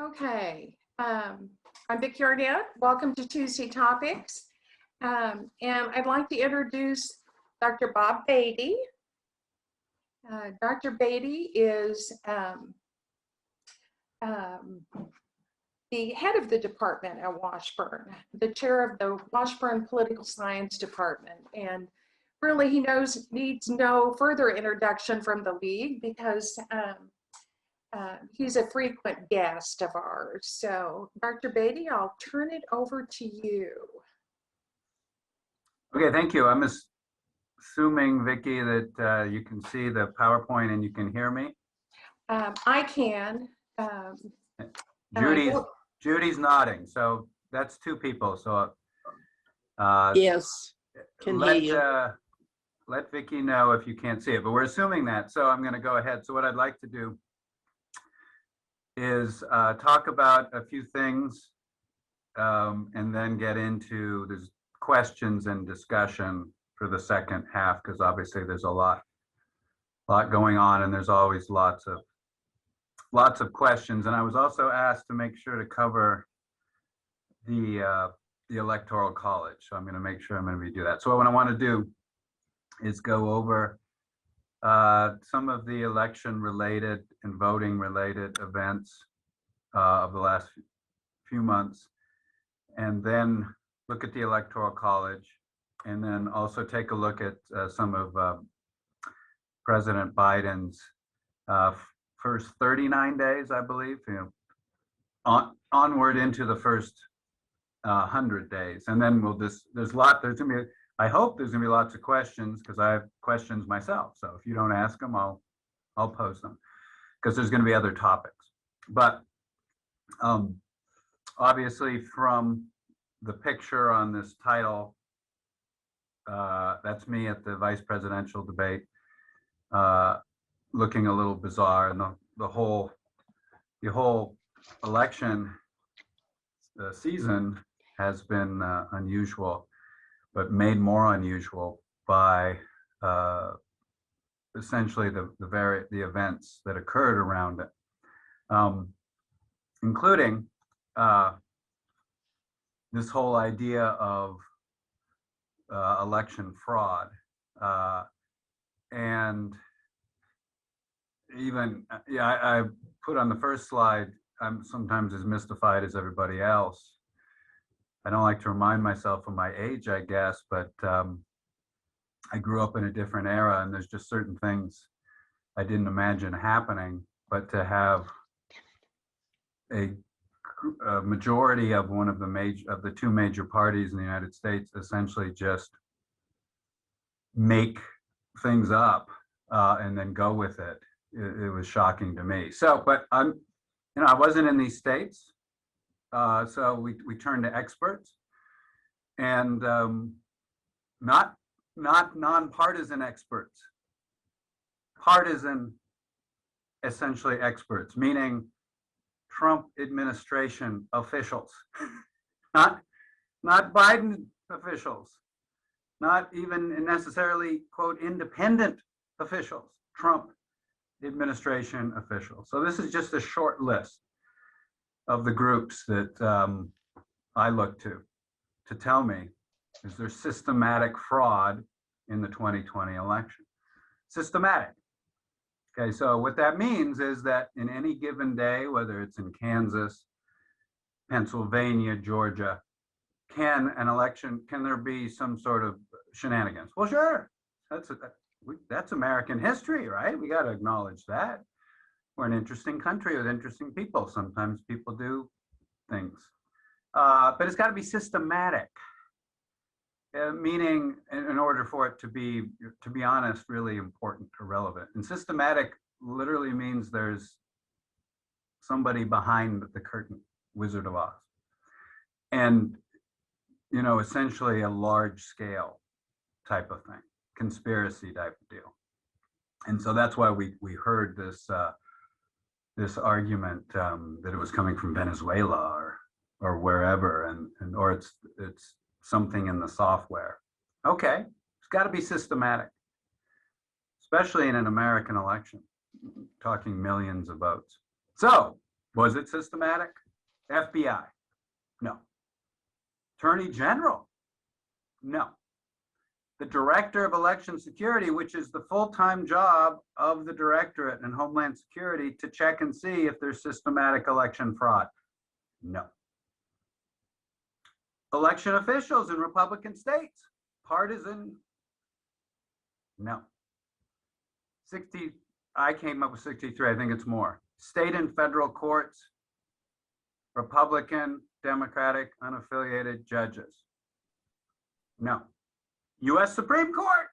Okay, I'm Vicki Arnett. Welcome to Tuesday Topics. And I'd like to introduce Dr. Bob Beatty. Dr. Beatty is the head of the department at Washburn, the chair of the Washburn Political Science Department. And really he needs no further introduction from the league because he's a frequent guest of ours. So Dr. Beatty, I'll turn it over to you. Okay, thank you. I'm assuming, Vicki, that you can see the PowerPoint and you can hear me. I can. Judy's nodding, so that's two people. So yes, can hear you. Let Vicki know if you can't see it, but we're assuming that. So I'm going to go ahead. So what I'd like to do is talk about a few things and then get into the questions and discussion for the second half, because obviously there's a lot going on and there's always lots of questions. And I was also asked to make sure to cover the Electoral College, so I'm going to make sure I'm going to do that. So what I want to do is go over some of the election-related and voting-related events of the last few months, and then look at the Electoral College, and then also take a look at some of President Biden's first 39 days, I believe, onward into the first 100 days, and then there's gonna be, I hope there's gonna be lots of questions, because I have questions myself. So if you don't ask them, I'll pose them, because there's gonna be other topics. But obviously from the picture on this title, that's me at the vice presidential debate, looking a little bizarre, and the whole election season has been unusual, but made more unusual by essentially the events that occurred around it, including this whole idea of election fraud, and even I put on the first slide, I'm sometimes as mystified as everybody else. I don't like to remind myself of my age, I guess, but I grew up in a different era, and there's just certain things I didn't imagine happening. But to have a majority of one of the two major parties in the United States essentially just make things up and then go with it, it was shocking to me. So, but I wasn't in these states. So we turned to experts, and not non-partisan experts, partisan, essentially experts, meaning Trump administration officials, not Biden officials, not even necessarily, quote, independent officials, Trump administration officials. So this is just a short list of the groups that I look to tell me, is there systematic fraud in the 2020 election? Systematic. Okay, so what that means is that in any given day, whether it's in Kansas, Pennsylvania, Georgia, can there be some sort of shenanigans? Well, sure, that's American history, right? We got to acknowledge that. We're an interesting country with interesting people. Sometimes people do things, but it's got to be systematic. Meaning, in order for it to be honest, really important or relevant. And systematic literally means there's somebody behind the curtain, Wizard of Oz, and essentially a large scale type of thing, conspiracy type of deal. And so that's why we heard this argument that it was coming from Venezuela or wherever, and or it's something in the software. Okay, it's got to be systematic, especially in an American election, talking millions of votes. So Was it systematic? FBI? No. Attorney General? No. The Director of Election Security, which is the full-time job of the Directorate and Homeland Security to check and see if there's systematic election fraud? No. Election officials in Republican states? Partisan? No. 60, I came up with 63, I think it's more. State and federal courts, Republican, Democratic, unaffiliated judges? No. US Supreme Court?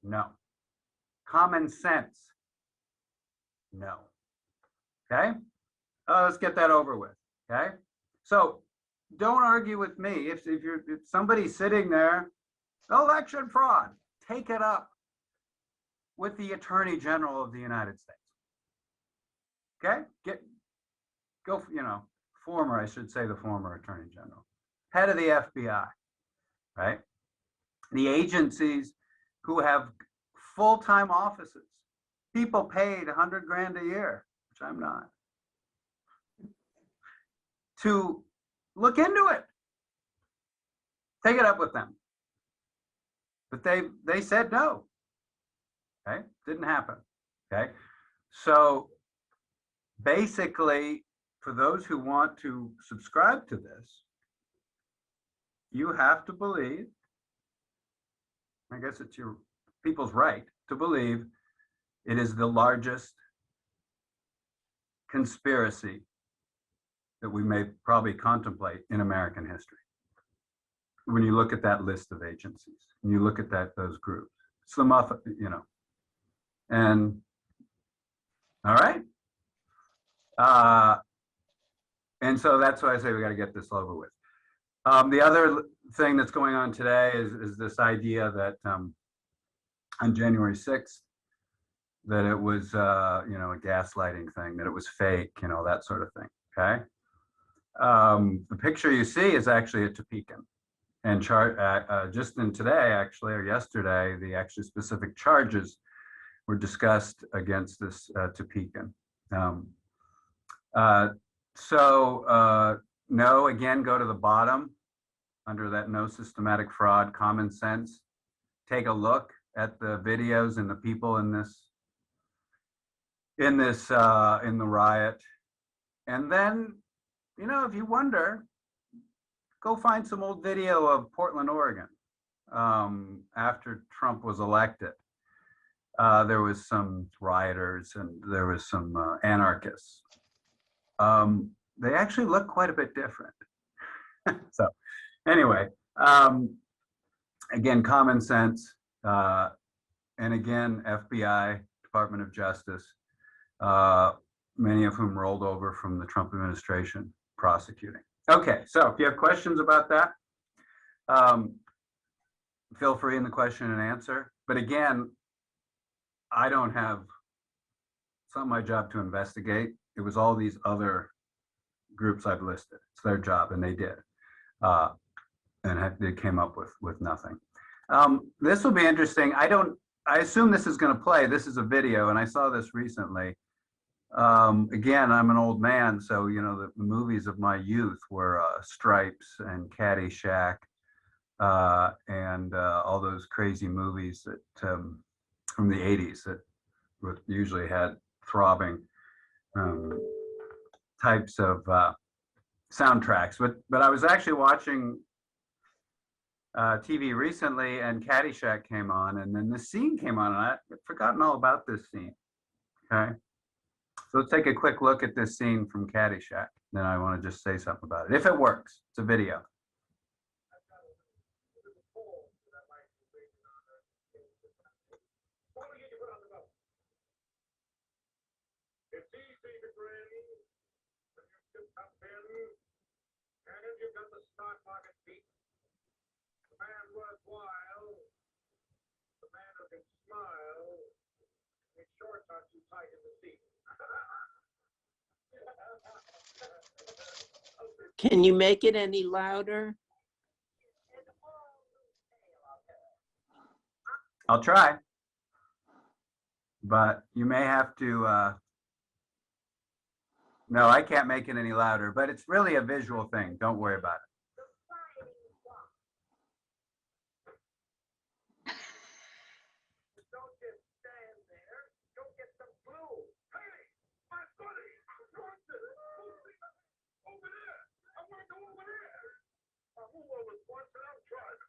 No. Common sense? No. Okay? Let's get that over with. Okay? So don't argue with me. If somebody's sitting there, election fraud, take it up with the Attorney General of the United States. Okay? Go, former, I should say the former Attorney General, head of the FBI, right? The agencies who have full-time offices, people paid 100 grand a year, which I'm not, to look into it. Take it up with them. But they said no. Okay? Didn't happen. Okay? So basically, for those who want to subscribe to this, you have to believe, I guess it's your people's right to believe, it is the largest conspiracy that we may probably contemplate in American history. When you look at that list of agencies, and you look at those groups, it's the and all right. And so that's why I say we got to get this over with. The other thing that's going on today is this idea that on January 6th, that it was, a gaslighting thing, that it was fake, that sort of thing, okay? The picture you see is actually a Topeka. And just in today, actually, or yesterday, the actually specific charges were discussed against this Topeka. No, again, go to the bottom under that no systematic fraud, common sense. Take a look at the videos and the people in the riot. And then, if you wonder, go find some old video of Portland, Oregon, after Trump was elected. There was some rioters and there was some anarchists. They actually look quite a bit different. So anyway, again, common sense, and again, FBI, Department of Justice, many of whom rolled over from the Trump administration prosecuting. Okay, so if you have questions about that, feel free in the question and answer. But again, I don't have, it's not my job to investigate. It was all these other groups I've listed. It's their job, and they did. And they came up with nothing. This will be interesting. I assume this is going to play. This is a video, and I saw this recently. Again, I'm an old man, so the movies of my youth were Stripes and Caddyshack, and all those crazy movies that from the 80s that usually had throbbing types of soundtracks. But I was actually watching TV recently, and Caddyshack came on, and then this scene came on, and I'd forgotten all about this scene. Okay, so let's take a quick look at this scene from Caddyshack. Then I want to just say something about it, if it works. It's a video. You've got the stock market beat. The man worthwhile, the man who can smile, his shorts aren't too tight in the seat. Can you make it any louder? I'll try, but you may have to No, I can't make it any louder, but it's really a visual thing. Don't worry about it. Don't just stand there. Go get some glue. Hey, my buddy, over there. I want to go over there. Who was once and I'm driving.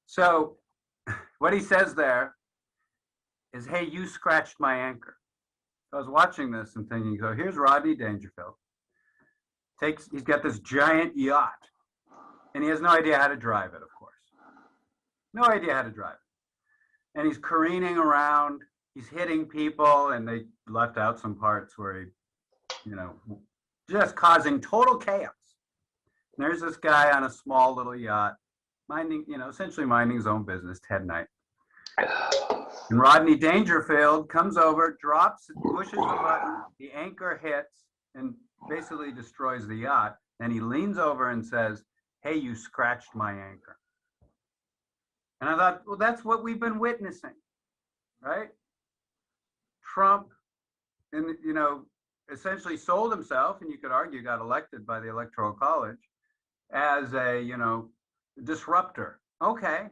So what he says there is, hey, you scratched my anchor. I was watching this and thinking, so here's Rodney Dangerfield. He's got this giant yacht, and he has no idea how to drive it, of course. No idea how to drive it. And he's careening around, he's hitting people, and they left out some parts where he, just causing total chaos. And there's this guy on a small little yacht, essentially minding his own business, Ted Knight. And Rodney Dangerfield comes over, drops, pushes the button, the anchor hits, and basically destroys the yacht. And he leans over and says, hey, you scratched my anchor. And I thought, well, that's what we've been witnessing, right? Trump, essentially sold himself, and you could argue got elected by the Electoral College as a, disruptor. Okay.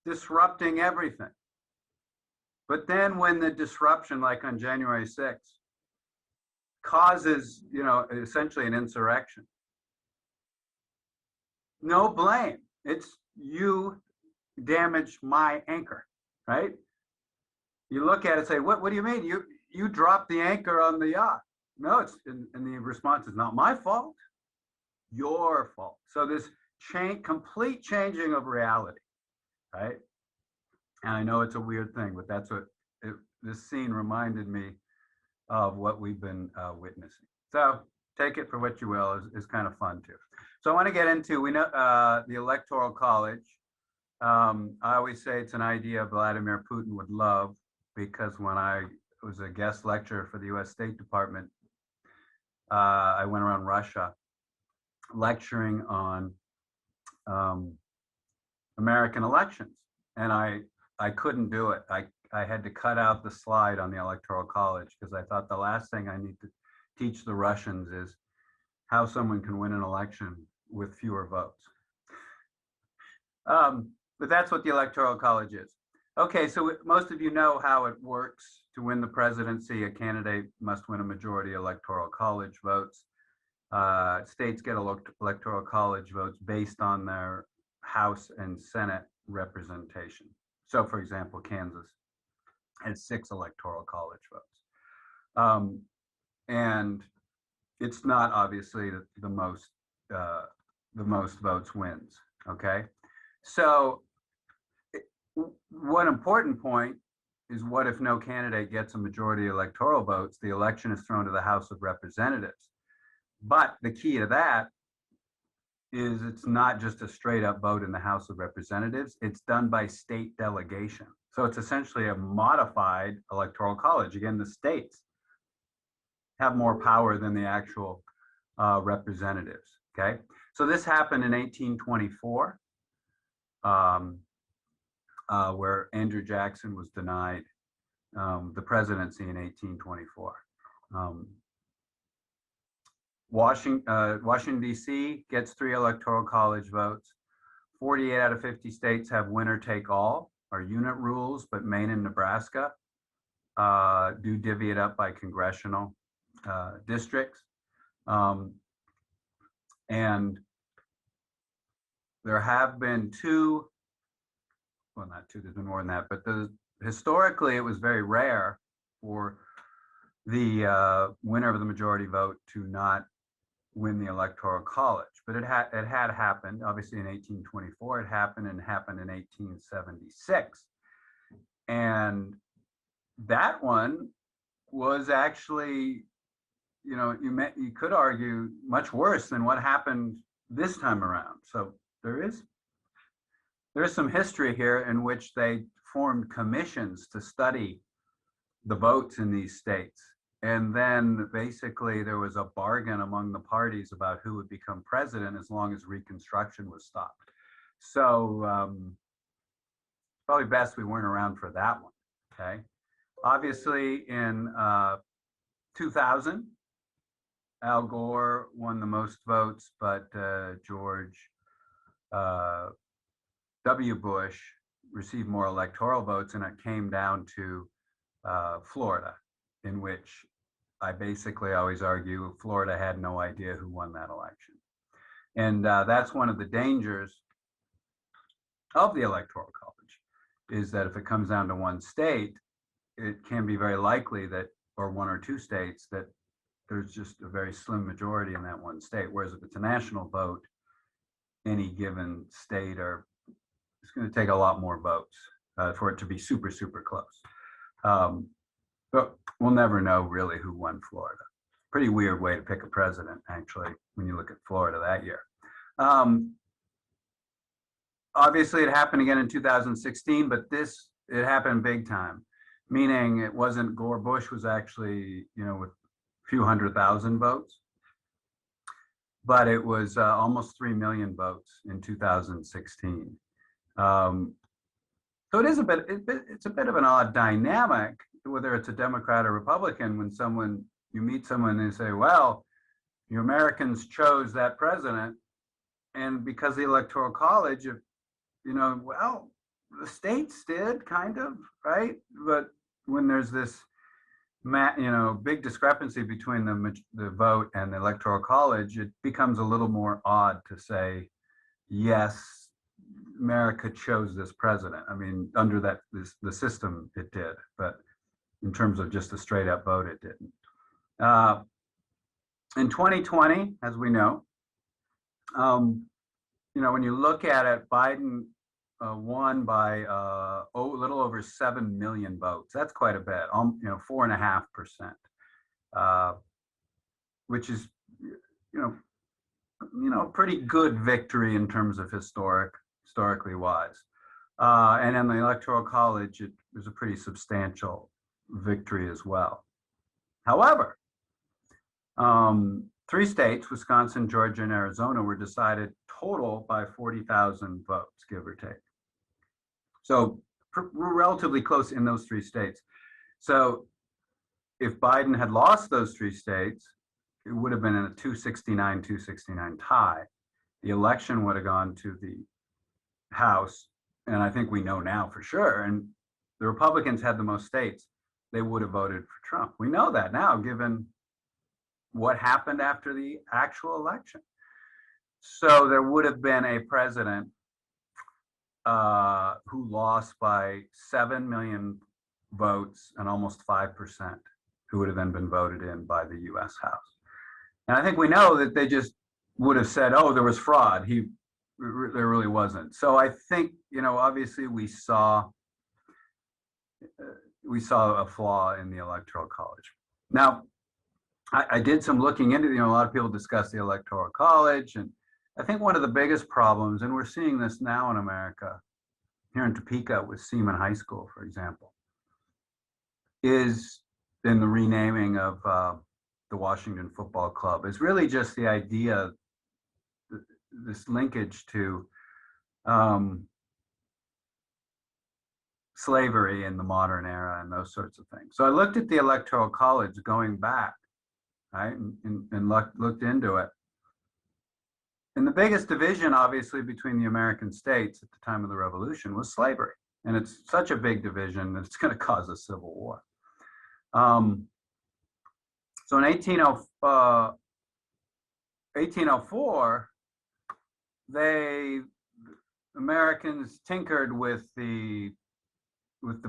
Disrupting everything. But then when the disruption, like on January 6th, causes, essentially an insurrection, no blame. It's you damaged my anchor, right? You look at it and say, what do you mean? You dropped the anchor on the yacht. No, and the response is not my fault, your fault. So this complete changing of reality, right? And I know it's a weird thing, but that's what this scene reminded me of what we've been witnessing. So take it for what you will. Is kind of fun too. So I want to get into, we know the Electoral College. I always say it's an idea Vladimir Putin would love, because when I was a guest lecturer for the US State Department, I went around Russia lecturing on American elections, and I couldn't do it. I had to cut out the slide on the Electoral College, because I thought the last thing I need to teach the Russians is how someone can win an election with fewer votes. But that's what the Electoral College is. Okay, so most of you know how it works. To win the presidency, a candidate must win a majority Electoral College votes. States get Electoral College votes based on their House and Senate representation. So, for example, Kansas has 6 Electoral College votes. And it's not obviously the most votes wins, okay? So one important point is, what if no candidate gets a majority electoral votes? The election is thrown to the House of Representatives. But the key to that is it's not just a straight up vote in the House of Representatives, it's done by state delegation. So it's essentially a modified Electoral College. Again, the states have more power than the actual representatives, okay? So this happened in 1824, where Andrew Jackson was denied the presidency in 1824. Washington, D.C. gets 3 Electoral College votes. 48 out of 50 states have winner take all, or unit rules, but Maine and Nebraska do divvy it up by congressional districts. And there have been two, well, not two, there's been more than that, but historically it was very rare for the winner of the majority vote to not win the Electoral College. But it had happened, obviously in 1824, it happened in 1876. And that one was actually, you could argue much worse than what happened this time around. So there's some history here in which they formed commissions to study the votes in these states. And then basically there was a bargain among the parties about who would become president as long as Reconstruction was stopped. So probably best we weren't around for that one, okay? Obviously in 2000, Al Gore won the most votes, but George W. Bush received more electoral votes, and it came down to Florida, in which I basically always argue Florida had no idea who won that election. And that's one of the dangers of the Electoral College, is that if it comes down to one state, it can be very likely that, or one or two states, that there's just a very slim majority in that one state. Whereas if it's a national vote, any given state it's going to take a lot more votes for it to be super, super close. But we'll never know really who won Florida. Pretty weird way to pick a president, actually, when you look at Florida that year. Obviously, it happened again in 2016, but it happened big time, meaning it wasn't Gore. Bush was actually, with a few 100,000 votes, but it was almost 3 million votes in 2016. So it is it's a bit of an odd dynamic, whether it's a Democrat or Republican, when you meet someone and they say, well, you Americans chose that president, and because of the Electoral College, well, the states did, kind of, right? But when there's this big discrepancy between the vote and the Electoral College, it becomes a little more odd to say, yes, America chose this president. I mean, under the system, it did, but in terms of just a straight up vote, it didn't. In 2020, as we know, when you look at it, Biden won by a little over 7 million votes. That's quite a bit, 4.5%, which is, pretty good victory in terms of historically wise. And in the Electoral College, it was a pretty substantial victory as well. However, 3 states, Wisconsin, Georgia, and Arizona, were decided total by 40,000 votes, give or take. So we're relatively close in those 3 states. So if Biden had lost those 3 states, it would have been in a 269 tie. The election would have gone to the House, and I think we know now for sure, and the Republicans had the most states, they would have voted for Trump. We know that now, given what happened after the actual election. So there would have been a president who lost by 7 million votes and almost 5%, who would have then been voted in by the US House. And I think we know that they just would have said, oh, there was fraud. There really wasn't. So I think, obviously we saw a flaw in the Electoral College. Now, I did some looking into, a lot of people discuss the Electoral College, and I think one of the biggest problems, and we're seeing this now in America, here in Topeka with Seaman High School, for example, is in the renaming of the Washington Football Club, is really just the idea, this linkage to slavery in the modern era and those sorts of things. So I looked at the Electoral College going back, right, and looked into it. And the biggest division, obviously, between the American states at the time of the Revolution was slavery. And it's such a big division that it's going to cause a civil war. So in 1804, Americans tinkered with the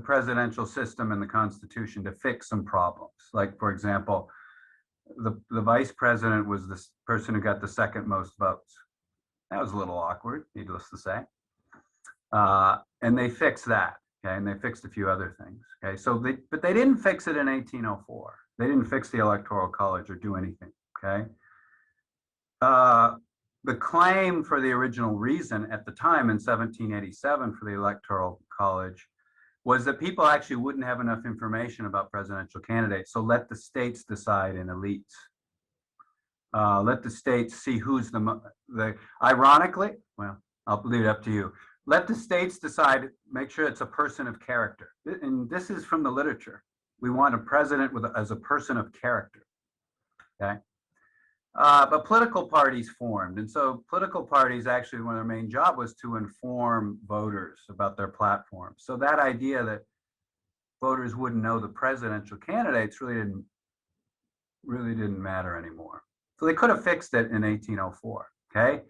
presidential system and the Constitution to fix some problems. Like, for example, the vice president was the person who got the second most votes. That was a little awkward, needless to say. And they fixed that, okay? And they fixed a few other things, okay? But they didn't fix it in 1804. They didn't fix the Electoral College or do anything, okay? The claim for the original reason at the time in 1787 for the Electoral College was that people actually wouldn't have enough information about presidential candidates, so let the states decide in elites. Let the states see who's ironically, well, I'll leave it up to you. Let the states decide, make sure it's a person of character. And this is from the literature. We want a president as a person of character, okay? But political parties formed. And so political parties, actually, one of their main job was to inform voters about their platforms. So that idea that voters wouldn't know the presidential candidates really didn't matter anymore. So they could have fixed it in 1804, okay?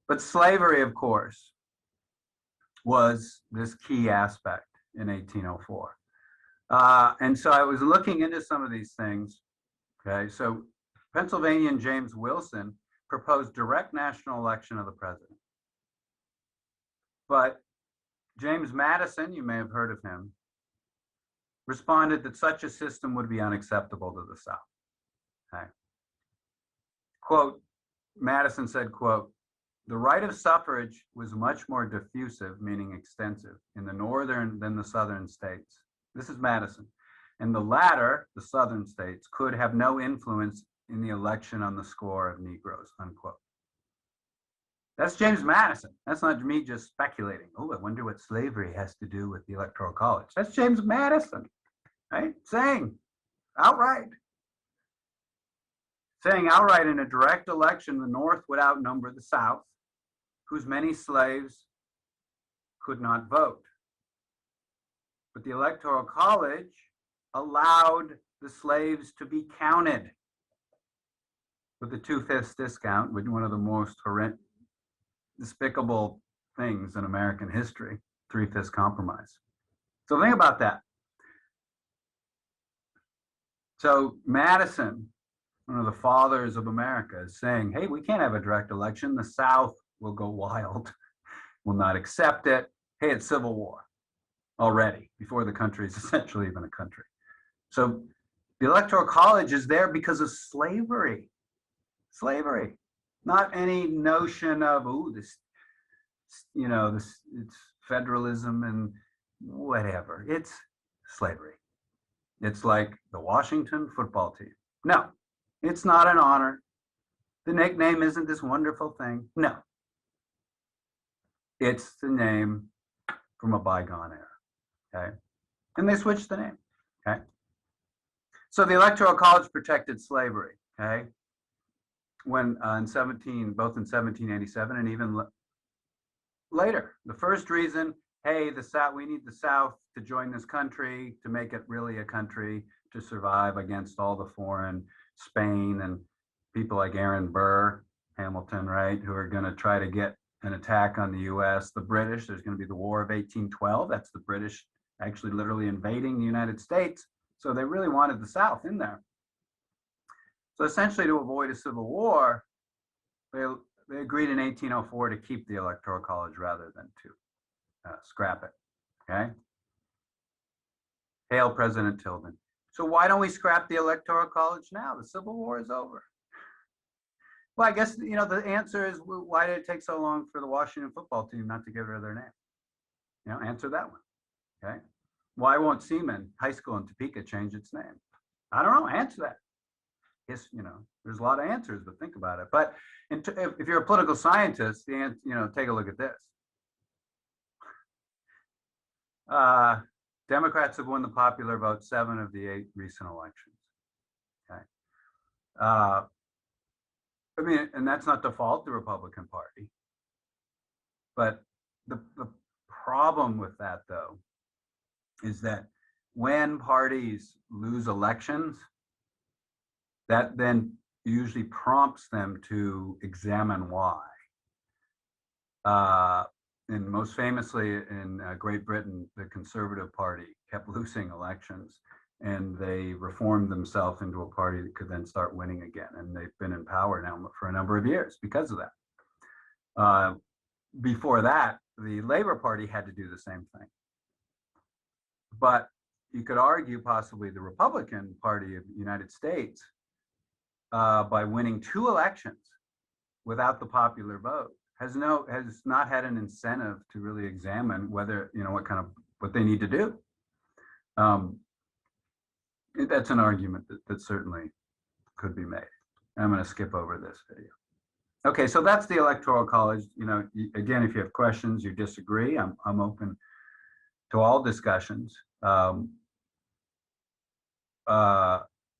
But slavery, of course, was this key aspect in 1804. And so I was looking into some of these things, okay? So Pennsylvanian James Wilson proposed direct national election of the president. But James Madison, you may have heard of him, responded that such a system would be unacceptable to the South. Okay. Quote, Madison said, quote, "The right of suffrage was much more diffusive, meaning extensive, in the northern than the southern states." This is Madison. "And the latter, the southern states, could have no influence in the election on the score of Negroes," unquote. That's James Madison. That's not me just speculating. Oh, I wonder what slavery has to do with the Electoral College. That's James Madison, right? Saying outright, in a direct election, the North would outnumber the South, whose many slaves could not vote. But the Electoral College allowed the slaves to be counted with the 2/5 discount, which is one of the most horrendous, despicable things in American history, 3/5 compromise. So think about that. So Madison, one of the fathers of America, is saying, hey, we can't have a direct election. The South will go wild, will not accept it. Hey, it's civil war already, before the country is essentially even a country. So the Electoral College is there because of slavery. Slavery, not any notion of, ooh, this, it's federalism and whatever. It's slavery. It's like the Washington football team. No, it's not an honor. The nickname isn't this wonderful thing. No. It's the name from a bygone era, okay? And they switched the name, okay? So the Electoral College protected slavery, okay? When both in 1787 and even later. The first reason, hey, we need the South to join this country to make it really a country to survive against all the foreign, Spain and people like Aaron Burr, Hamilton, right, who are going to try to get an attack on the US. The British, there's going to be the War of 1812. That's the British actually literally invading the United States. So they really wanted the South in there. So essentially, to avoid a civil war, they agreed in 1804 to keep the Electoral College rather than to scrap it, okay? Hail President Tilden. So why don't we scrap the Electoral College now? The Civil War is over. Well, I guess, the answer is, why did it take so long for the Washington football team not to get rid of their name? Answer that one, okay? Why won't Seaman High School in Topeka change its name? I don't know, answer that. Yes, there's a lot of answers, but think about it. But if you're a political scientist, the answer, take a look at this. Democrats have won the popular vote 7 of the 8 recent elections. Okay. And that's not to fault the Republican Party. But the problem with that, though, is that when parties lose elections, that then usually prompts them to examine why. And most famously in Great Britain, the Conservative Party kept losing elections, and they reformed themselves into a party that could then start winning again. And they've been in power now for a number of years because of that. Before that, the Labour Party had to do the same thing. But you could argue possibly the Republican Party of the United States, by winning 2 elections without the popular vote, has not had an incentive to really examine whether, what they need to do. That's an argument that certainly could be made. I'm going to skip over this video. Okay, so that's the Electoral College. Again, if you have questions, you disagree, I'm open to all discussions. I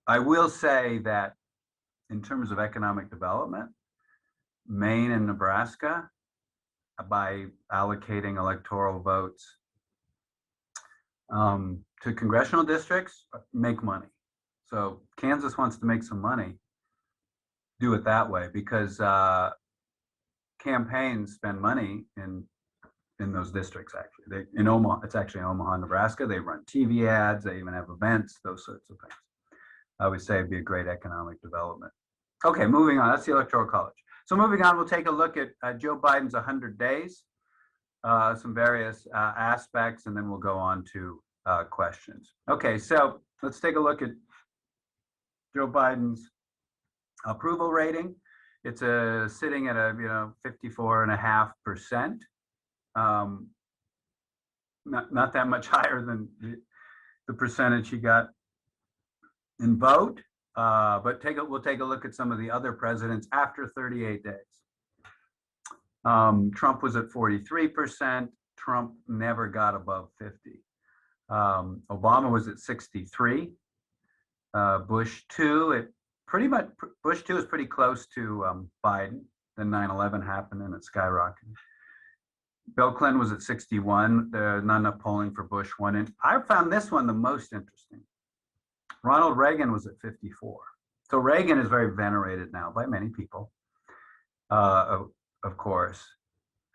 will say that in terms of economic development, Maine and Nebraska, by allocating electoral votes to congressional districts, make money. So Kansas wants to make some money, do it that way, because campaigns spend money in those districts. Actually, in Omaha, it's actually Omaha, Nebraska. They run TV ads, they even have events, those sorts of things. I would say it'd be a great economic development. Okay, moving on. That's the Electoral College. So moving on, we'll take a look at Joe Biden's 100 days, some various aspects, and then we'll go on to questions. Okay, so let's take a look at Joe Biden's approval rating. It's sitting at a 54.5%. Not that much higher than the percentage he got in vote. But we'll take a look at some of the other presidents after 38 days. Trump was at 43%. Trump never got above 50. Obama was at 63. Bush 2, Bush 2 is pretty close to Biden. Then 9/11 happened and it skyrocketed. Bill Clinton was at 61. There's not enough polling for Bush 1. And I found this one the most interesting. Ronald Reagan was at 54. So Reagan is very venerated now by many people, of course.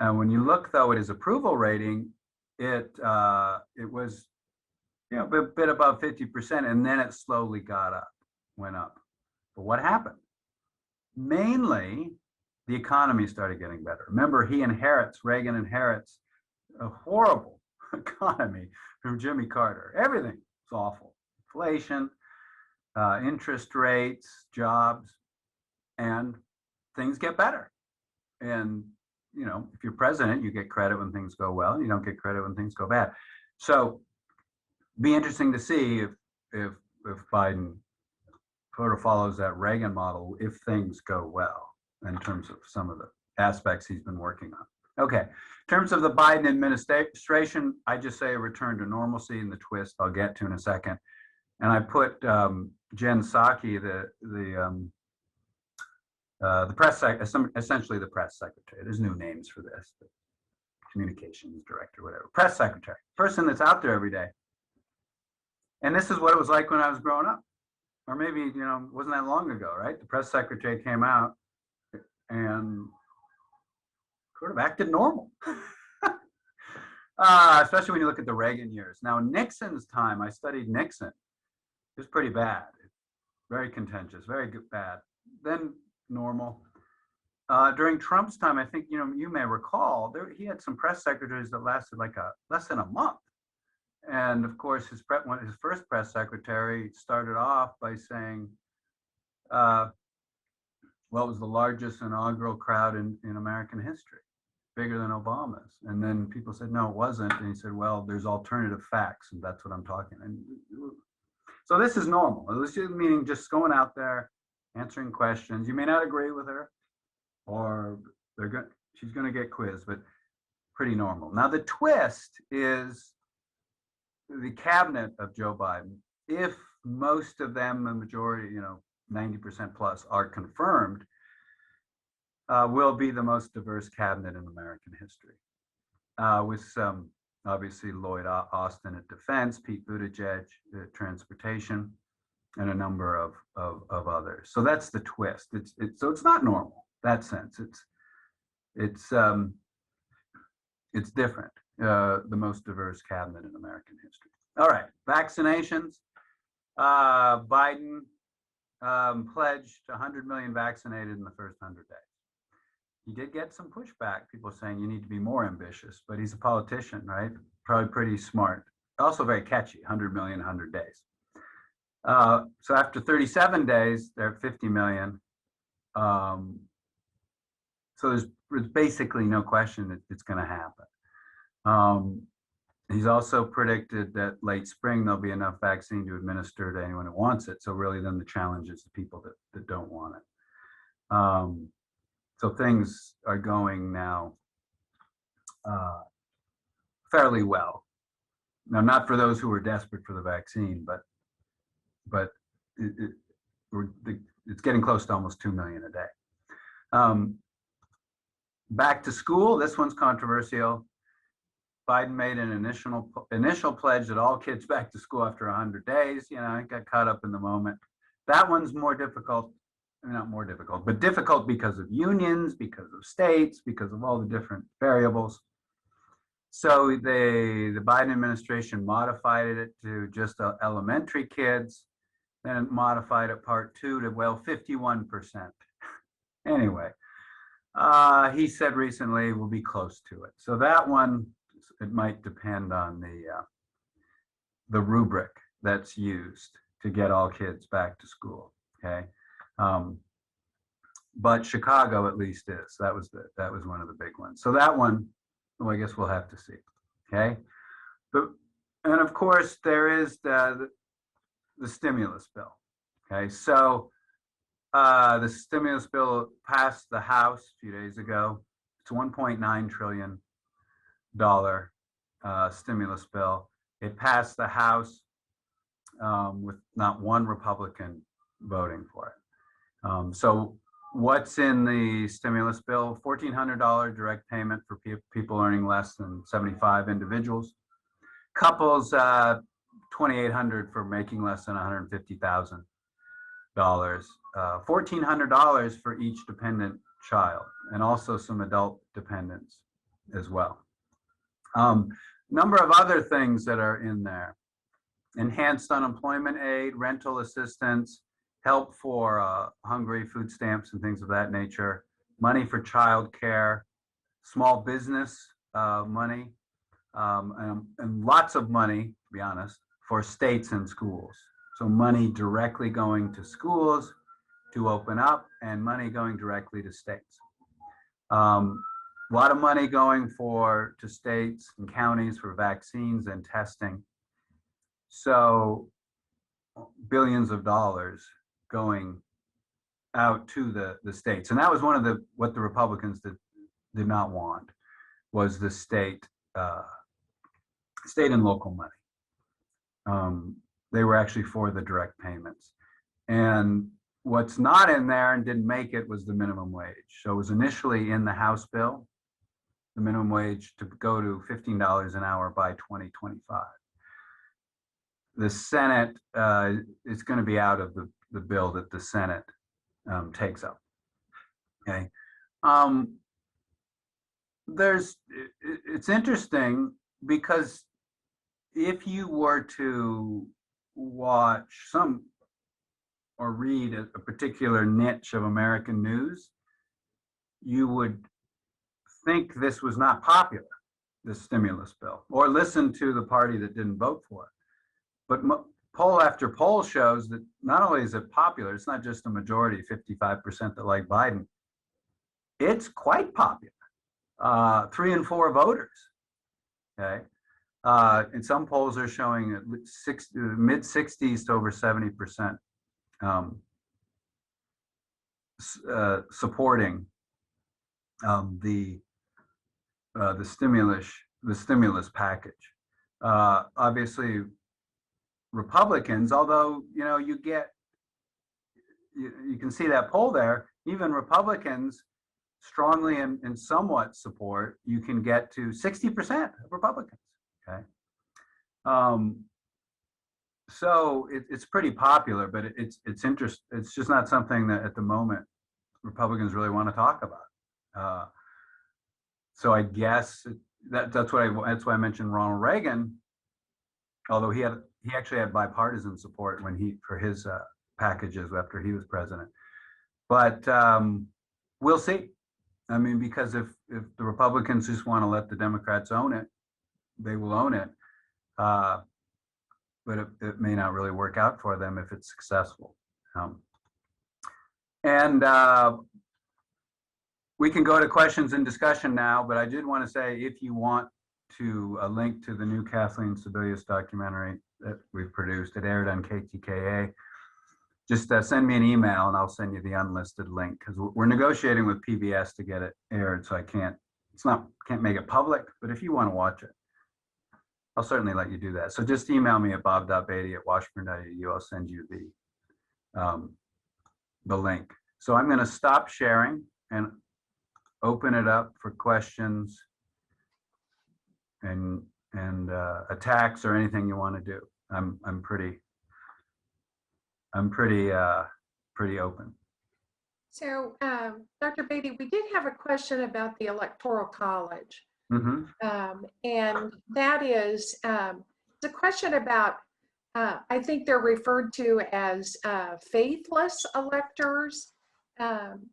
And when you look, though, at his approval rating, it was a bit above 50%, and then it slowly went up. But what happened? Mainly, the economy started getting better. Remember, Reagan inherits a horrible economy from Jimmy Carter. Everything was awful. Inflation, interest rates, jobs, and things get better. And, if you're president, you get credit when things go well, and you don't get credit when things go bad. So be interesting to see if Biden sort of follows that Reagan model if things go well in terms of some of the aspects he's been working on. Okay, in terms of the Biden administration, I just say a return to normalcy, and the twist I'll get to in a second. And I put Jen Psaki, the press essentially the press secretary. There's new names for this, but communications director, whatever. Press secretary, person that's out there every day. And this is what it was like when I was growing up, or maybe it wasn't that long ago, right? The press secretary came out and sort of acted normal. Especially when you look at the Reagan years. Now, Nixon's time, I studied Nixon. It was pretty bad, very contentious, very bad. Then normal. During Trump's time, I think you may recall, he had some press secretaries that lasted like less than a month. And of course, his first press secretary started off by saying, well, it was the largest inaugural crowd in American history, bigger than Obama's. And then people said, no, it wasn't. And he said, well, there's alternative facts, and that's what I'm talking. And so this is normal. This is meaning just going out there, answering questions. You may not agree with her, or she's going to get quizzed, but pretty normal. Now, the twist is the cabinet of Joe Biden. If most of them, the majority, 90% plus, are confirmed, will be the most diverse cabinet in American history, with some obviously Lloyd Austin at defense, Pete Buttigieg at transportation, and a number of others. So that's the twist. So it's not normal in that sense. It's different. The most diverse cabinet in American history. All right, vaccinations. Biden pledged 100 million vaccinated in the first 100 days. He did get some pushback. People saying you need to be more ambitious, but he's a politician, right? Probably pretty smart. Also very catchy, 100 million, 100 days. So after 37 days, they're at 50 million. So there's basically no question that it's going to happen. He's also predicted that late spring there'll be enough vaccine to administer to anyone who wants it. So really then the challenge is the people that don't want it. So things are going now fairly well. Now, not for those who are desperate for the vaccine, but it's getting close to almost 2 million a day. Back to school, this one's controversial. Biden made an initial pledge that all kids back to school after 100 days. You know, I got caught up in the moment. That one's more difficult. Not more difficult, but difficult because of unions, because of states, because of all the different variables. So the Biden administration modified it to just elementary kids, then it modified it part 2 to, well, 51%. Anyway, he said recently we'll be close to it. So that one, it might depend on the rubric that's used to get all kids back to school. Okay. But Chicago at least is. That was one of the big ones. So that one, well, I guess we'll have to see. Okay. And of course there is the stimulus bill. Okay. So the stimulus bill passed the House a few days ago. It's a $1.9 trillion stimulus bill. It passed the House with not one Republican voting for it. So what's in the stimulus bill? $1,400 direct payment for people earning less than 75 individuals. Couples, $2,800 for making less than $150,000. $1,400 for each dependent child, and also some adult dependents as well. Number of other things that are in there: enhanced unemployment aid, rental assistance, help for hungry, food stamps and things of that nature, money for child care, small business money, and lots of money, to be honest, for states and schools. So money directly going to schools to open up, and money going directly to states. A lot of money going to states and counties for vaccines and testing. So billions of dollars going out to the states. And that was one of what the Republicans did not want, was the state and local money. They were actually for the direct payments. And what's not in there and didn't make it was the minimum wage. So it was initially in the House bill, the minimum wage to go to $15 an hour by 2025. The Senate is going to be out of the bill that the Senate takes up. Okay. It's interesting because if you were to watch or read a particular niche of American news, you would think this was not popular, this stimulus bill, or listen to the party that didn't vote for it. But poll after poll shows that not only is it popular, it's not just a majority, 55% that like Biden, it's quite popular. 3 in 4 voters, okay? And some polls are showing mid-60s to over 70% supporting the stimulus package. Obviously, Republicans, although you can see that poll there, even Republicans strongly and somewhat support, you can get to 60% of Republicans. Okay. So it's pretty popular, but it's it's just not something that at the moment Republicans really want to talk about. So I guess that's why I mentioned Ronald Reagan, although he actually had bipartisan support for his packages after he was president. But we'll see. I mean, because if the Republicans just want to let the Democrats own it, they will own it. But it may not really work out for them if it's successful. And we can go to questions and discussion now, but I did want to say, if you want to link to the new Kathleen Sebelius documentary that we've produced, it aired on KTKA, just send me an email and I'll send you the unlisted link, because we're negotiating with PBS to get it aired, so I can't make it public, but if you want to watch it, I'll certainly let you do that. So just email me at bob.beatty@washburn.edu. I'll send you the link. So I'm going to stop sharing and open it up for questions and attacks or anything you want to do. I'm pretty open. So, Dr. Beatty, we did have a question about the Electoral College. Mm-hmm. And that is the question about, I think they're referred to as faithless electors.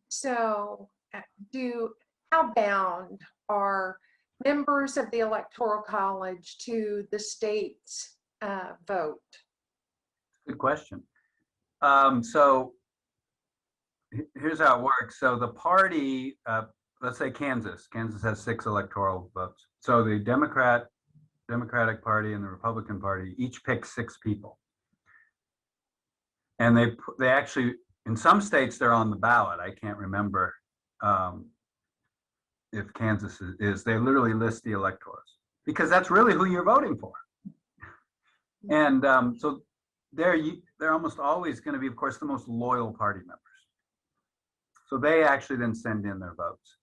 So how bound are members of the Electoral College to the state's vote? Good question. So here's how it works. So the party, let's say Kansas has 6 electoral votes. So the Democratic Party and the Republican Party each pick 6 people. And they actually, in some states, they're on the ballot. I can't remember if Kansas is. They literally list the electors, because that's really who you're voting for. And so they're almost always going to be, of course, the most loyal party members. So they actually then send in their votes.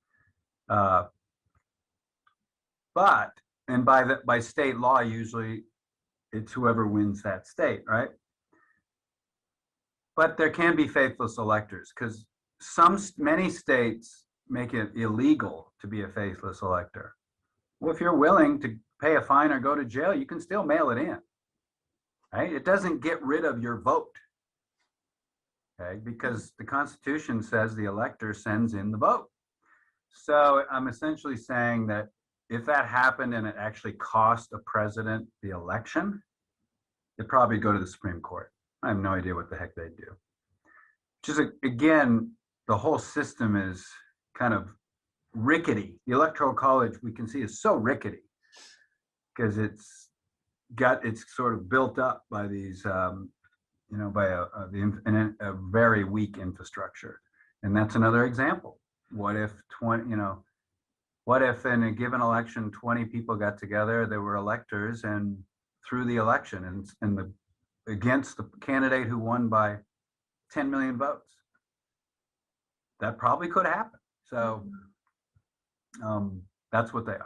But by state law, usually it's whoever wins that state, right? But there can be faithless electors, because many states make it illegal to be a faithless elector. Well, if you're willing to pay a fine or go to jail, you can still mail it in, right? It doesn't get rid of your vote, okay? Because the Constitution says the elector sends in the vote. So I'm essentially saying that if that happened and it actually cost a president the election, it'd probably go to the Supreme Court. I have no idea what the heck they'd do. Which is, again, the whole system is kind of rickety. The Electoral College, we can see, is so rickety because it's sort of built up by these, by a very weak infrastructure. And that's another example. What if what if in a given election 20 people got together, they were electors, and threw the election against the candidate who won by 10 million votes? That probably could happen. So that's what they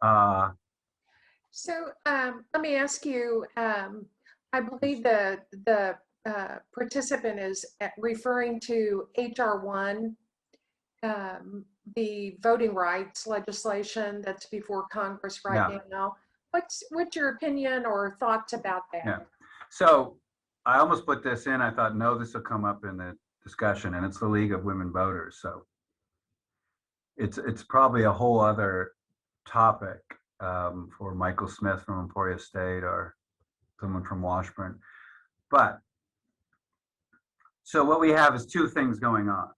are. So let me ask you, I believe the participant is referring to HR 1, the voting rights legislation that's before Congress right now. What's your opinion or thoughts about that? Yeah. So I almost put this in. I thought, no, this will come up in the discussion, and it's the League of Women Voters. So it's probably a whole other topic for Michael Smith from Emporia State or someone from Washburn. But so what we have is 2 things going on.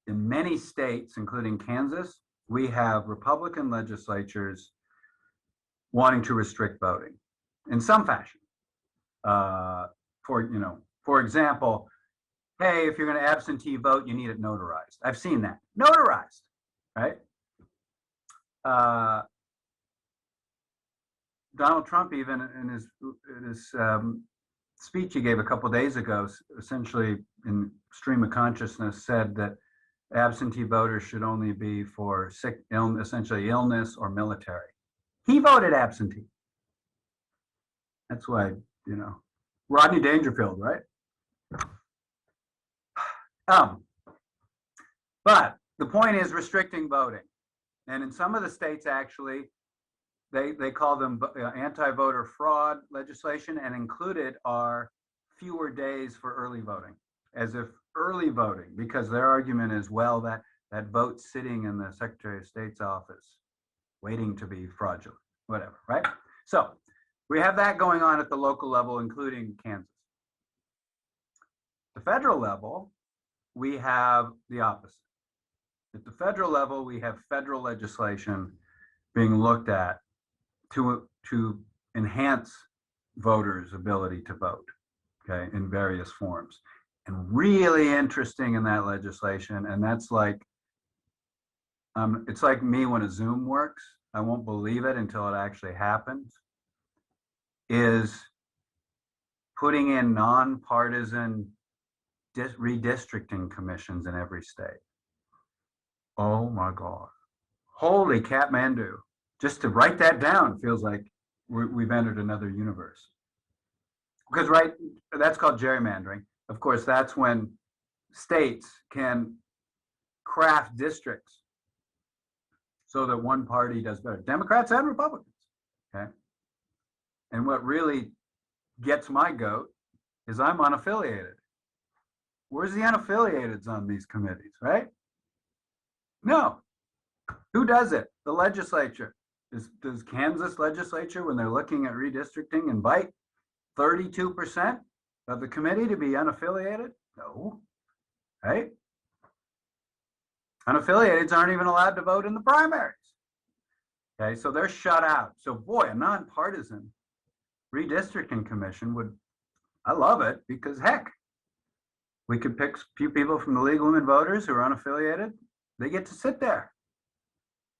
In many states, including Kansas, we have Republican legislatures wanting to restrict voting in some fashion. For example, hey, if you're going to absentee vote, you need it notarized. I've seen that. Notarized, right? Donald Trump, even in his speech he gave a couple of days ago, essentially in stream of consciousness, said that absentee voters should only be for essentially illness or military. He voted absentee. That's why, you know, Rodney Dangerfield, right? But the point is restricting voting. And in some of the states, actually, they call them anti-voter fraud legislation, and included are fewer days for early voting, as if early voting, because their argument is, well, that vote sitting in the Secretary of State's office waiting to be fraudulent, whatever, right? So we have that going on at the local level, including Kansas. The federal level, we have the opposite. At the federal level, we have federal legislation being looked at to enhance voters' ability to vote, okay, in various forms. And really interesting in that legislation, and that's like, it's like me when a Zoom works, I won't believe it until it actually happens, is putting in non-partisan redistricting commissions in every state. Oh my God. Holy Kathmandu. Just to write that down feels like we've entered another universe. Because, right, that's called gerrymandering. Of course, that's when states can craft districts so that one party does better. Democrats and Republicans, okay? And what really gets my goat is I'm unaffiliated. Where's the unaffiliateds on these committees, right? No. Who does it? The legislature. Does Kansas legislature, when they're looking at redistricting, invite 32% of the committee to be unaffiliated? No. Right? Unaffiliateds aren't even allowed to vote in the primaries. Okay, so they're shut out. So boy, a nonpartisan redistricting commission would, I love it, because heck, we could pick a few people from the League of Women Voters who are unaffiliated. They get to sit there,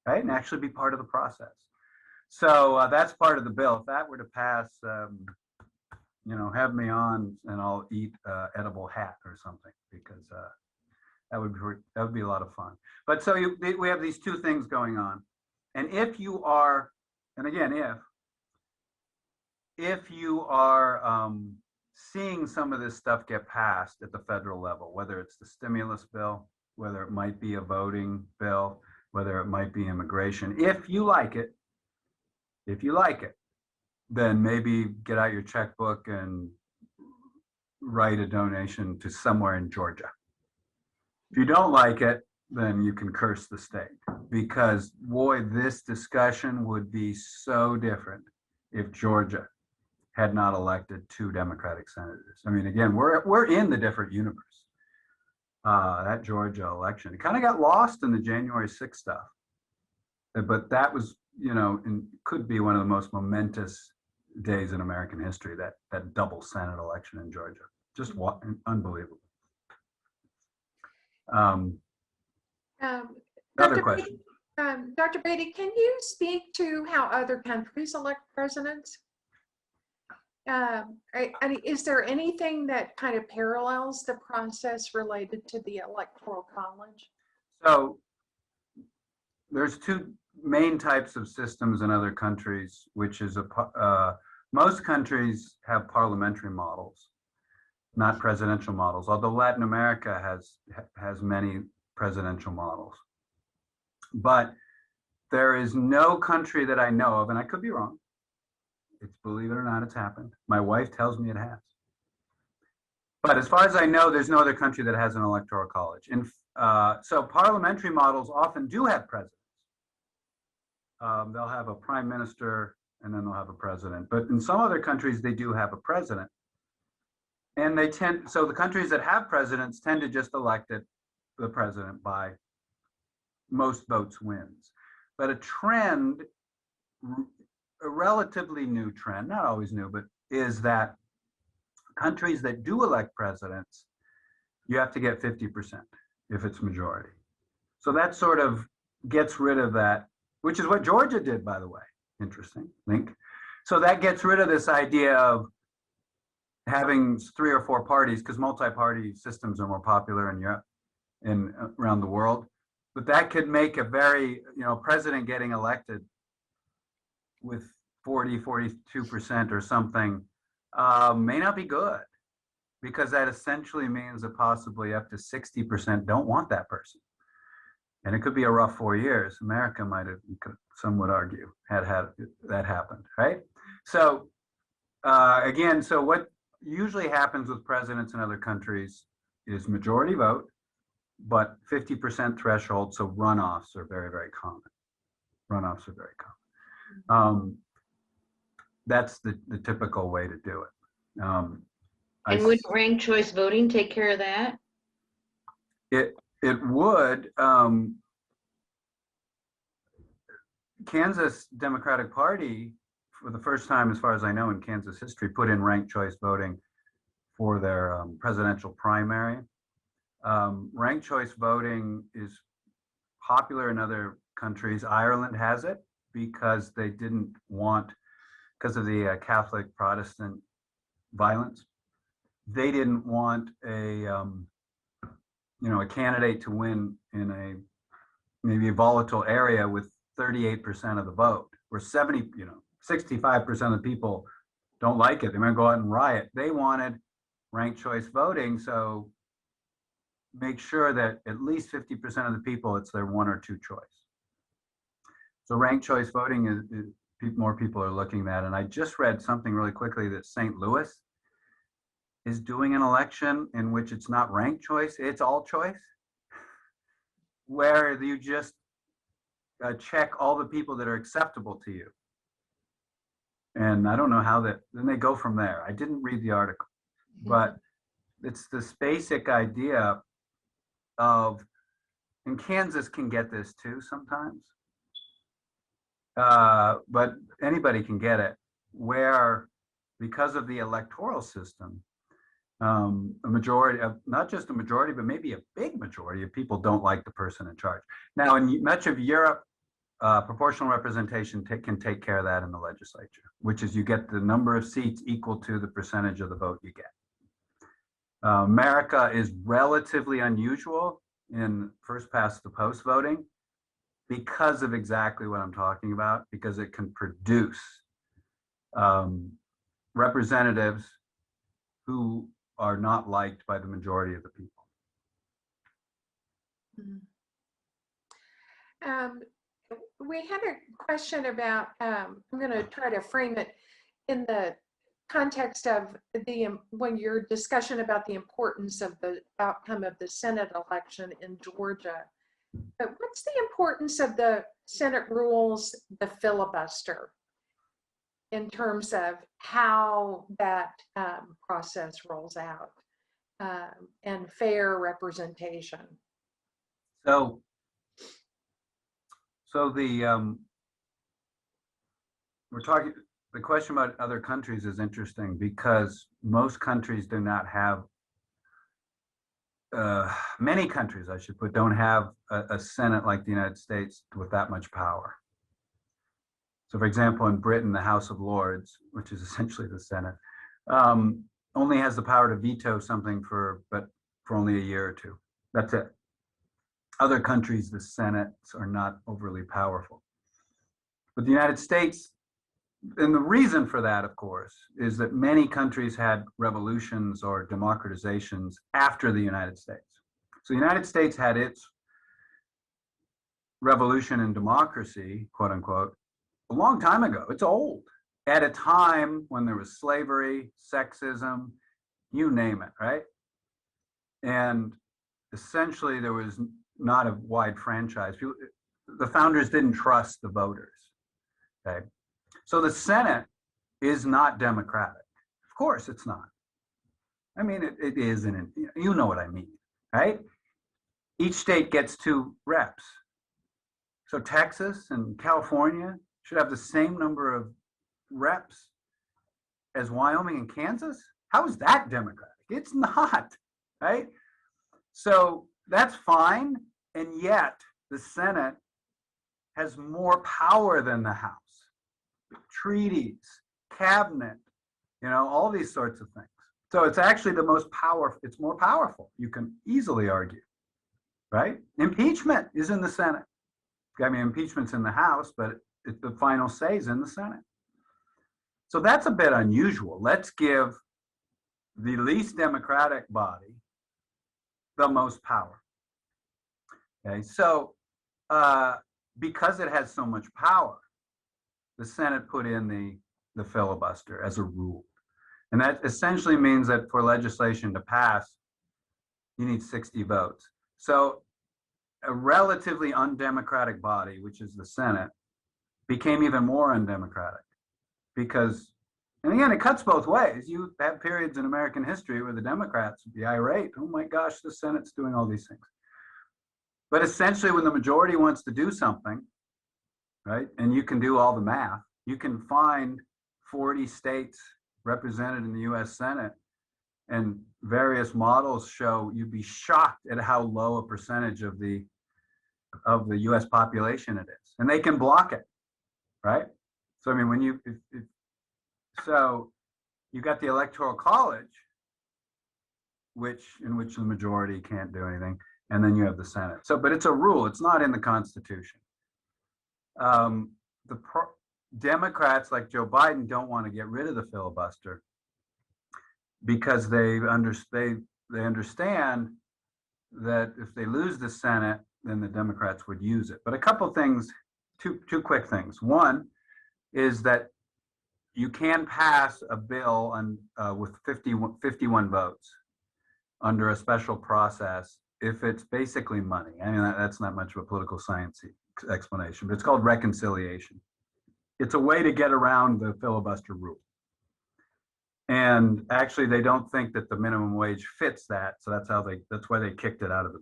right, and actually be part of the process. So that's part of the bill. If that were to pass, you know, have me on and I'll eat edible hat or something, because that would be a lot of fun. But so we have these two things going on. And if you are, and again, if you are seeing some of this stuff get passed at the federal level, whether it's the stimulus bill, whether it might be a voting bill, whether it might be immigration, if you like it, then maybe get out your checkbook and write a donation to somewhere in Georgia. If you don't like it, then you can curse the state, because boy, this discussion would be so different if Georgia had not elected 2 Democratic senators. I mean, again, we're in the different universe. That Georgia election, it kind of got lost in the January 6th stuff, but that was, you know, could be one of the most momentous days in American history, that double Senate election in Georgia. Just unbelievable. Other question. Dr. Beatty, can you speak to how other countries elect presidents? Is there anything that kind of parallels the process related to the Electoral College? So there's 2 main types of systems in other countries, which is most countries have parliamentary models, not presidential models, although Latin America has many presidential models. But there is no country that I know of, and I could be wrong, it's, believe it or not, it's happened. My wife tells me it has. But as far as I know, there's no other country that has an electoral college. And so parliamentary models often do have presidents. They'll have a prime minister and then they'll have a president. But in some other countries, they do have a president. And so the countries that have presidents tend to just elect the president by most votes wins. But a trend, a relatively new trend, not always new, but is that countries that do elect presidents, you have to get 50% if it's majority. So that sort of gets rid of that, which is what Georgia did, by the way. Interesting link. So that gets rid of this idea of having 3 or 4 parties, because multi-party systems are more popular in Europe and around the world. But that could make a very, president getting elected with 42% or something may not be good, because that essentially means that possibly up to 60% don't want that person. And it could be a rough 4 years. America might have, some would argue, had that happened, right? So again, so what usually happens with presidents in other countries is majority vote, but 50% threshold, so runoffs are very, very common. Runoffs are very common. That's the typical way to do it. And would ranked choice voting take care of that? It would. Kansas Democratic Party, for the first time, as far as I know, in Kansas history, put in ranked choice voting for their presidential primary. Ranked choice voting is popular in other countries. Ireland has it because they didn't want, because of the Catholic Protestant violence, they didn't want a candidate to win in a maybe a volatile area with 38% of the vote, where 65% of the people don't like it. They're going to go out and riot. They wanted ranked choice voting, so make sure that at least 50% of the people, it's their one or two choice. So ranked choice voting is more people are looking at that. And I just read something really quickly that St. Louis is doing an election in which it's not ranked choice, it's all choice, where you just check all the people that are acceptable to you. And I don't know how then they go from there. I didn't read the article, but it's this basic idea of, and Kansas can get this too sometimes, but anybody can get it, where because of the electoral system, a majority of, not just a majority, but maybe a big majority of people don't like the person in charge. Now, in much of Europe, proportional representation can take care of that in the legislature, which is you get the number of seats equal to the percentage of the vote you get. America is relatively unusual in first past the post voting because of exactly what I'm talking about, because it can produce representatives who are not liked by the majority of the people. We had a question about, I'm going to try to frame it in the context of when your discussion about the importance of the outcome of the Senate election in Georgia. But what's the importance of the Senate rules, the filibuster, in terms of how that process rolls out and fair representation? So the question about other countries is interesting because most countries do not have, many countries, I should put, don't have a Senate like the United States with that much power. So for example, in Britain, the House of Lords, which is essentially the Senate, only has the power to veto something for only a year or two. That's it. Other countries, the Senates are not overly powerful. But the United States, and the reason for that, of course, is that many countries had revolutions or democratizations after the United States. So the United States had its revolution in democracy, quote unquote, a long time ago. It's old. At a time when there was slavery, sexism, you name it, right? And essentially there was not a wide franchise. The founders didn't trust the voters, okay? So the Senate is not democratic. Of course it's not. I mean, it isn't, you know what I mean, right? Each state gets 2 reps. So Texas and California should have the same number of reps as Wyoming and Kansas? How is that democratic? It's not, right? So that's fine, and yet the Senate has more power than the House. Treaties, cabinet, all these sorts of things. So it's actually the most powerful, it's more powerful, you can easily argue, right? Impeachment is in the Senate. I mean, impeachment's in the House, but the final say's in the Senate. So that's a bit unusual. Let's give the least democratic body the most power. Okay, so because it has so much power, the Senate put in the filibuster as a rule. And that essentially means that for legislation to pass, you need 60 votes. So a relatively undemocratic body, which is the Senate, became even more undemocratic because, and again, it cuts both ways. You have periods in American history where the Democrats would be irate. Oh my gosh, the Senate's doing all these things. But essentially, when the majority wants to do something, right, and you can do all the math, you can find 40 states represented in the US Senate, and various models show you'd be shocked at how low a percentage of the US population it is. And they can block it, right? So, I mean, when you, so you got the Electoral College, in which the majority can't do anything, and then you have the Senate. So, but it's a rule, it's not in the Constitution. Democrats like Joe Biden don't want to get rid of the filibuster because they understand that if they lose the Senate, then the Democrats would use it. But a couple things, two quick things. One is that you can pass a bill with 51 votes under a special process if it's basically money. I mean, that's not much of a political science explanation, but it's called reconciliation. It's a way to get around the filibuster rule. And actually, they don't think that the minimum wage fits that, so that's why they kicked it out of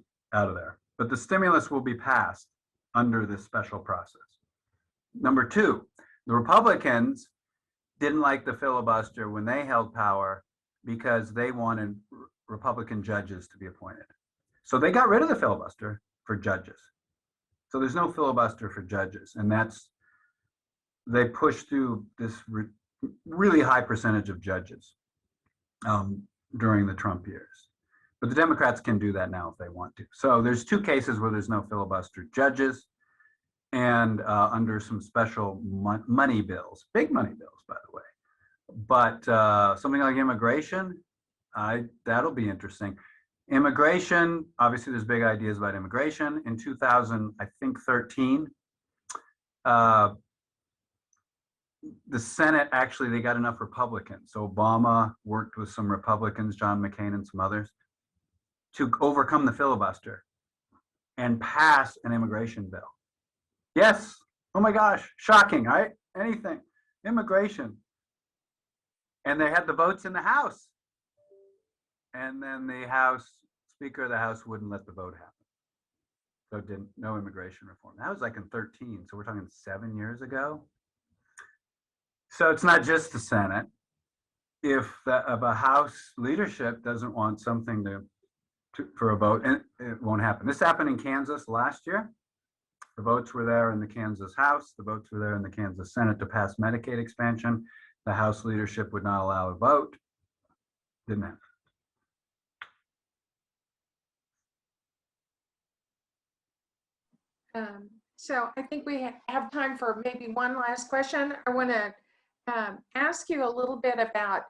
there. But the stimulus will be passed under this special process. Number two, the Republicans didn't like the filibuster when they held power because they wanted Republican judges to be appointed. So they got rid of the filibuster for judges. So there's no filibuster for judges, and they pushed through this really high percentage of judges during the Trump years. But the Democrats can do that now if they want to. So there's two cases where there's no filibuster: judges and under some special money bills, big money bills, by the way. But something like immigration, that'll be interesting. Immigration, obviously there's big ideas about immigration. In 2013, the Senate, actually, they got enough Republicans. So Obama worked with some Republicans, John McCain and some others, to overcome the filibuster and pass an immigration bill. Yes, oh my gosh, shocking, right? Anything, immigration. And they had the votes in the House. And then the Speaker of the House wouldn't let the vote happen. So no immigration reform. That was like in 13, so we're talking 7 years ago. So it's not just the Senate. If a House leadership doesn't want something for a vote, it won't happen. This happened in Kansas last year. The votes were there in the Kansas House. The votes were there in the Kansas Senate to pass Medicaid expansion. The House leadership would not allow a vote. Didn't happen. So I think we have time for maybe one last question. I want to ask you a little bit about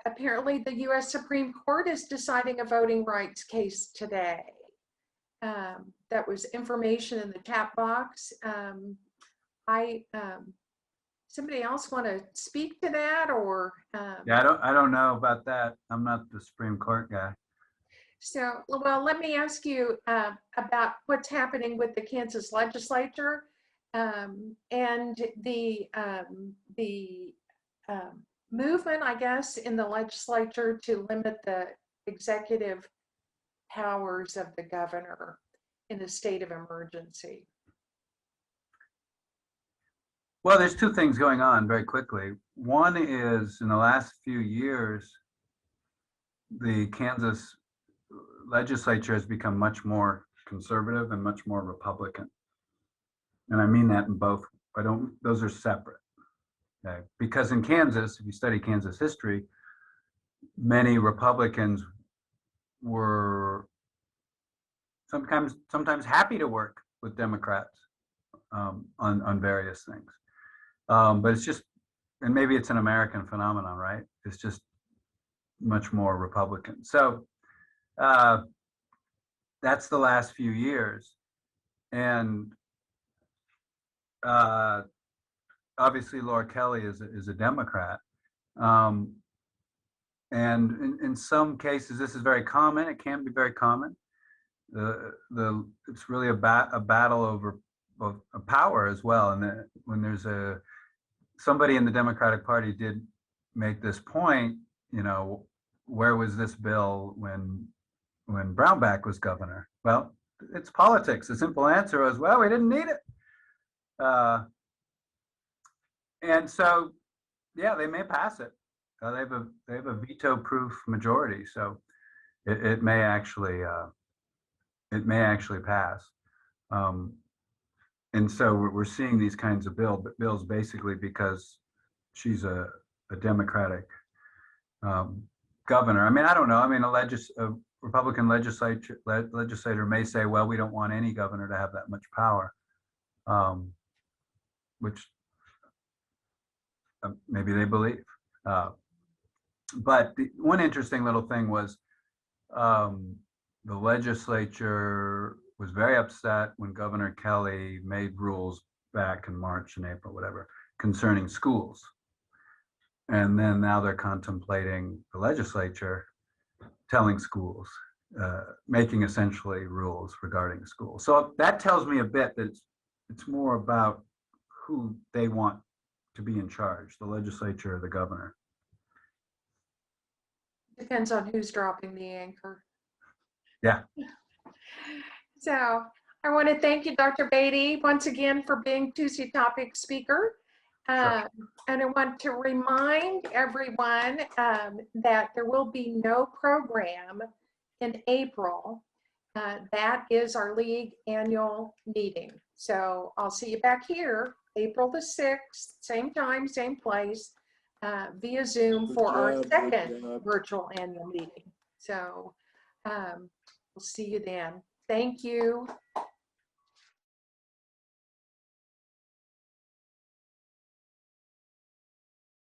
apparently the U.S. Supreme Court is deciding a voting rights case today. That was information in the chat box. Somebody else want to speak to that, or? Yeah, I don't know about that. I'm not the Supreme Court guy. So, well, let me ask you about what's happening with the Kansas legislature and the movement, I guess, in the legislature to limit the executive powers of the governor in a state of emergency. Well, there's two things going on very quickly. One is, in the last few years, the Kansas legislature has become much more conservative and much more Republican. And I mean that in both. Those are separate. Okay? Because in Kansas, if you study Kansas history, many Republicans were sometimes happy to work with Democrats on various things. But it's just, and maybe it's an American phenomenon, right? It's just much more Republican. So that's the last few years. And obviously Laura Kelly is a Democrat. And in some cases, this is very common. It can be very common. It's really a battle over a power as well. And when there's somebody in the Democratic Party did make this point, you know, where was this bill when Brownback was governor? Well, it's politics. The simple answer was, well, we didn't need it. And so, yeah, they may pass it. They have a veto-proof majority, so it may actually pass. And so we're seeing these kinds of bills basically because she's a Democratic governor. I mean, I don't know. I mean, a Republican legislator may say, well, we don't want any governor to have that much power, which maybe they believe. But one interesting little thing was the legislature was very upset when Governor Kelly made rules back in March and April, whatever, concerning schools. And then now they're contemplating the legislature telling schools, making essentially rules regarding schools. So that tells me a bit that it's more about who they want to be in charge, the legislature or the governor. Depends on who's dropping the anchor. Yeah. So I want to thank you, Dr. Beatty, once again for being Tuesday Topic speaker. Sure. And I want to remind everyone that there will be no program in April. That is our league annual meeting. So I'll see you back here, April the 6th, same time, same place, via Zoom for our second virtual annual meeting. So we'll see you then. Thank you.